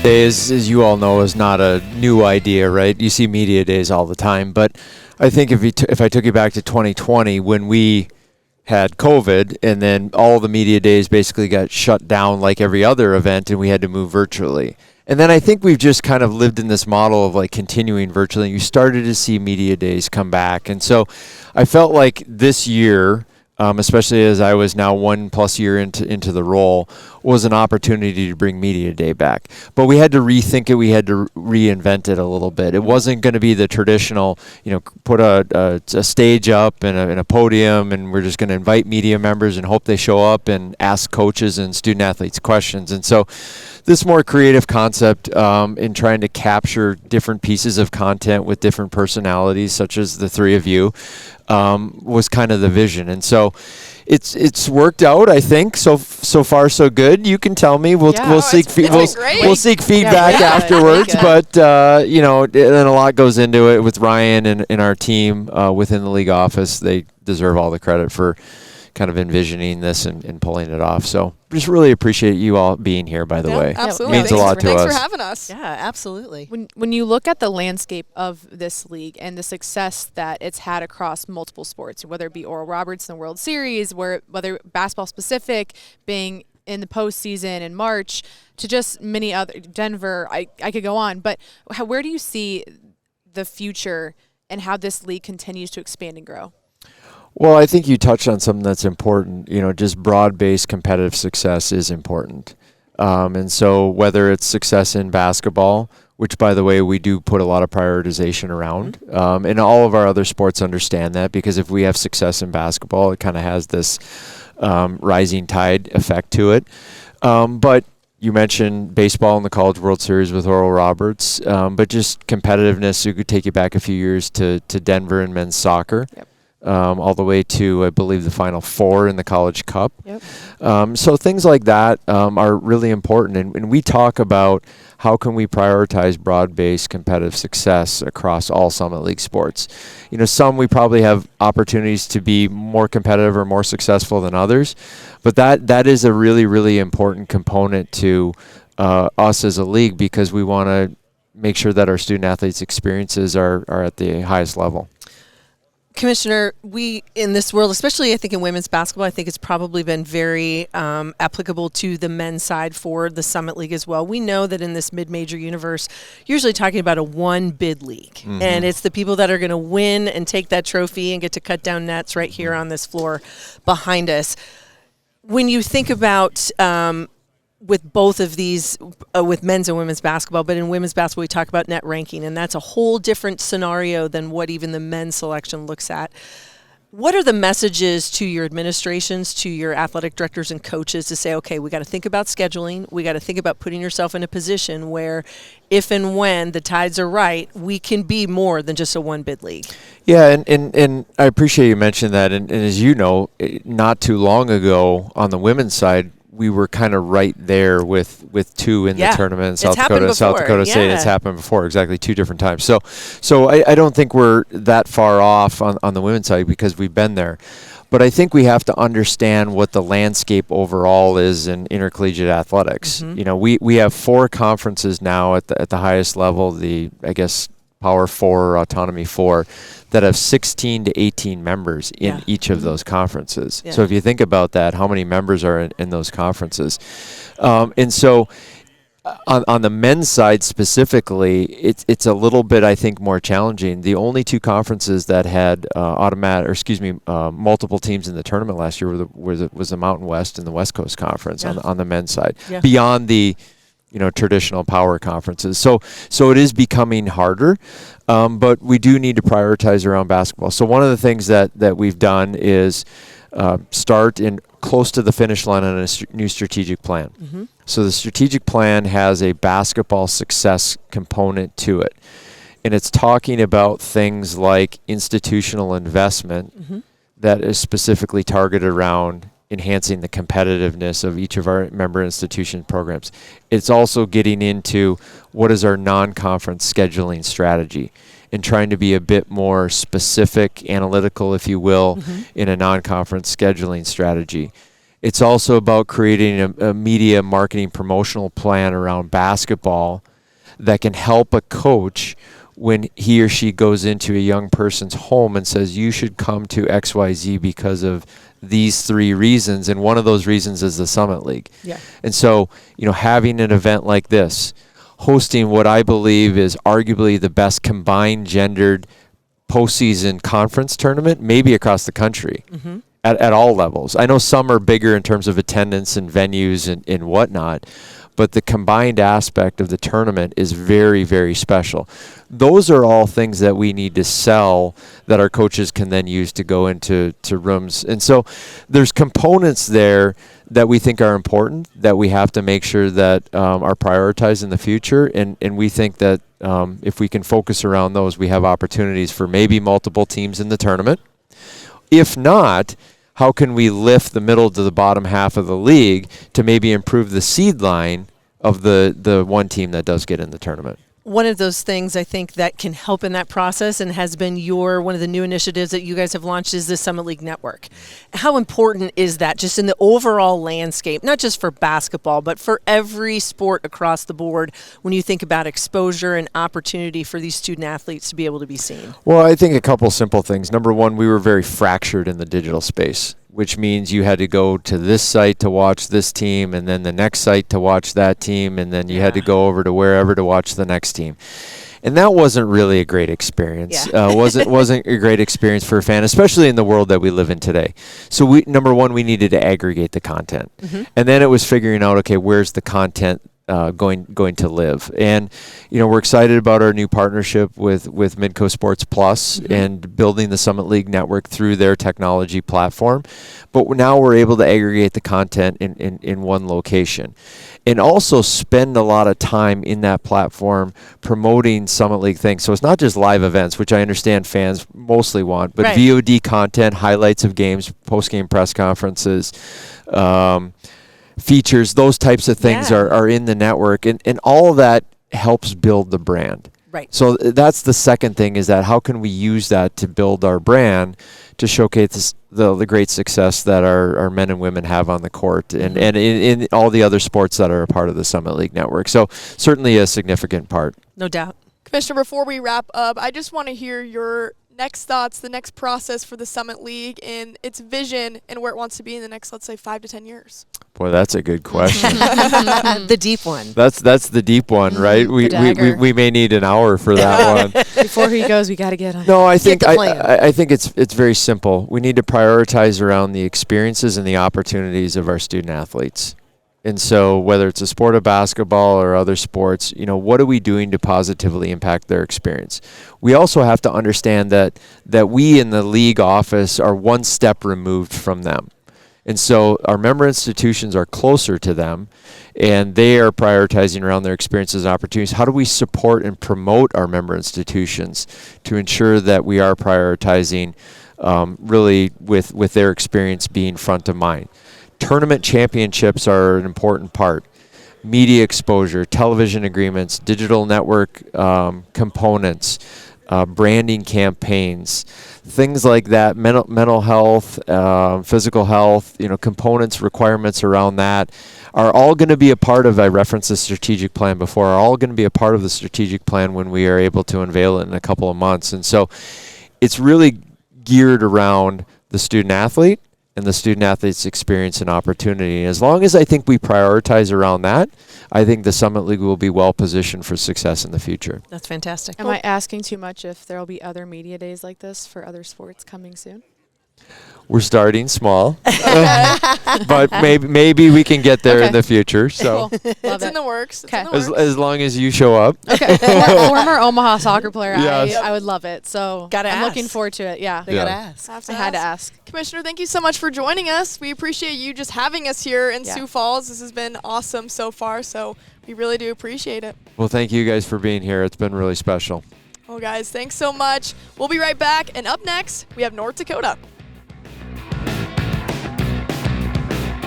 Day, as you all know, is not a new idea, right? You see media days all the time. But I think if I took you back to 2020, when we had COVID and then all the media days basically got shut down like every other event and we had to move virtually. And then I think we've just kind of lived in this model of like continuing virtually. You started to see media days come back. And so I felt like this year, especially as I was now 1+ year into the role, was an opportunity to bring Media Day back. But we had to rethink it. We had to reinvent it a little bit. It wasn't going to be the traditional, put a stage up and a podium, and we're just going to invite media members and hope they show up and ask coaches and student athletes questions. And so this more creative concept in trying to capture different pieces of content with different personalities, such as the three of you, was kind of the vision. And so it's worked out, I think. So far so good. You can tell me. We'll seek feedback afterwards. But then a lot goes into it with Ryan and our team within the league office. They deserve all the credit for kind of envisioning this and pulling it off. So just really appreciate you all being here, by the way. Absolutely. It means a lot to us. Thanks for having us. Yeah, absolutely. When you look at the landscape of this league and the success that it's had across multiple sports, whether it be Oral Roberts in the World Series, whether basketball specific, being in the postseason in March, to just many other, Denver, I could go on. But where do you see the future and how this league continues to expand and grow? Well, I think you touched on something that's important. Just broad-based competitive success is important. And so whether it's success in basketball, which, by the way, we do put a lot of prioritization around, and all of our other sports understand that, because if we have success in basketball, it kind of has this rising tide effect to it. But you mentioned baseball in the College World Series with Oral Roberts, but just competitiveness, we could take you back a few years to Denver and men's soccer. Yep. All the way to, I believe, the Final Four in the College Cup. Yep. So things like that are really important. And we talk about how can we prioritize broad-based competitive success across all Summit League sports. Some we probably have opportunities to be more competitive or more successful than others. But that is a really, really important component to us as a league, because we want to make sure that our student athletes' experiences are at the highest level. Commissioner, we in this world, especially I think in women's basketball, I think it's probably been very applicable to the men's side for the Summit League as well. We know that in this mid-major universe, usually talking about a one-bid league, and it's the people that are going to win and take that trophy and get to cut down nets right here on this floor behind us. When you think about with both of these, with men's and women's basketball, but in women's basketball we talk about net ranking, and that's a whole different scenario than what even the men's selection looks at. What are the messages to your administrations, to your athletic directors and coaches to say, okay, we got to think about scheduling, we got to think about putting yourself in a position where if and when the tides are right, we can be more than just a one-bid league? Yeah, and I appreciate you mentioning that. And as you know, not too long ago on the women's side, we were kind of right there with two in the tournament in South Dakota State. It's happened before, exactly 2 different times. So I don't think we're that far off on the women's side, because we've been there. But I think we have to understand what the landscape overall is in intercollegiate athletics. We have 4 conferences now at the highest level, the, I guess, Power 4 or Autonomy 4, that have 16 to 18 members in each of those conferences. So if you think about that, how many members are in those conferences? And so on the men's side specifically, it's a little bit, I think, more challenging. The only 2 conferences that had multiple teams in the tournament last year was the Mountain West and the West Coast Conference on the men's side, beyond the traditional power conferences. So it is becoming harder, but we do need to prioritize around basketball. So one of the things that we've done is start in close to the finish line on a new strategic plan. So the strategic plan has a basketball success component to it. And it's talking about things like institutional investment that is specifically targeted around enhancing the competitiveness of each of our member institution programs. It's also getting into what is our non-conference scheduling strategy and trying to be a bit more specific, analytical, if you will, in a non-conference scheduling strategy. It's also about creating a media marketing promotional plan around basketball that can help a coach when he or she goes into a young person's home and says, you should come to XYZ because of these 3 reasons. And one of those reasons is the Summit League. Yeah. And so, having an event like this, hosting what I believe is arguably the best combined gendered postseason conference tournament, maybe across the country. Mm-hmm. At all levels. I know some are bigger in terms of attendance and venues and whatnot, but the combined aspect of the tournament is very, very special. Those are all things that we need to sell that our coaches can then use to go into rooms. And so there's components there that we think are important that we have to make sure that are prioritized in the future. And we think that if we can focus around those, we have opportunities for maybe multiple teams in the tournament. If not, how can we lift the middle to the bottom half of the league to maybe improve the seed line of the one team that does get in the tournament? One of those things I think that can help in that process and has been one of the new initiatives that you guys have launched is the Summit League Network. How important is that just in the overall landscape, not just for basketball, but for every sport across the board when you think about exposure and opportunity for these student athletes to be able to be seen? Well, I think a couple simple things. Number one, we were very fractured in the digital space, which means you had to go to this site to watch this team and then the next site to watch that team, and then you had to go over to wherever to watch the next team. And that wasn't really a great experience. Yeah. Wasn't a great experience for a fan, especially in the world that we live in today. So number one, we needed to aggregate the content. Mm-hmm. And then it was figuring out, okay, where's the content going to live? And we're excited about our new partnership with Midco Sports Plus and building the Summit League Network through their technology platform. But now we're able to aggregate the content in one location, and also spend a lot of time in that platform promoting Summit League things. So it's not just live events, which I understand fans mostly want, but Right. VOD content, highlights of games, post-game press conferences, features, those types of things Yeah. are in the network, and all of that helps build the brand. Right. So that's the second thing, is that how can we use that to build our brand, to showcase the great success that our men and women have on the court and in all the other sports that are a part of the Summit League Network. So certainly a significant part. No doubt. Commissioner, before we wrap up, I just want to hear your next thoughts, the next process for the Summit League and its vision and where it wants to be in the next, let's say, 5 to 10 years. Boy, that's a good question. The deep one. That's the deep one, right? We may need an hour for that one. Before he goes, we got to get him. No, I think the plan. I think it's very simple. We need to prioritize around the experiences and the opportunities of our student athletes. And so whether it's a sport of basketball or other sports, what are we doing to positively impact their experience? We also have to understand that we in the league office are one step removed from them. And so our member institutions are closer to them, and they are prioritizing around their experiences and opportunities. How do we support and promote our member institutions to ensure that we are prioritizing really with their experience being front of mind? Tournament championships are an important part. Media exposure, television agreements, digital network components, branding campaigns, things like that, mental health, physical health, components, requirements around that are all going to be a part of, I referenced the strategic plan before, are all going to be a part of the strategic plan when we are able to unveil it in a couple of months. And so it's really geared around the student athlete and the student athlete's experience and opportunity. And as long as I think we prioritize around that, I think the Summit League will be well positioned for success in the future. That's fantastic. Am I asking too much if there will be other media days like this for other sports coming soon? We're starting small, but maybe we can get there in the future. So Cool. Love It's in it. the works. It's Okay. in the works. as long as you show up. Okay. Former Omaha soccer player. Yes. I would love it. So Gotta I'm ask. looking forward to it. Yeah. They Yeah. gotta ask. Have to I had to ask. ask. Commissioner, thank you so much for joining us. We appreciate you just having us here in Yeah. Sioux Falls. This has been awesome so far, so we really do appreciate it. Well, thank you guys for being here. It's been really special. Well, guys, thanks so much. We'll be right back, and up next, we have North Dakota.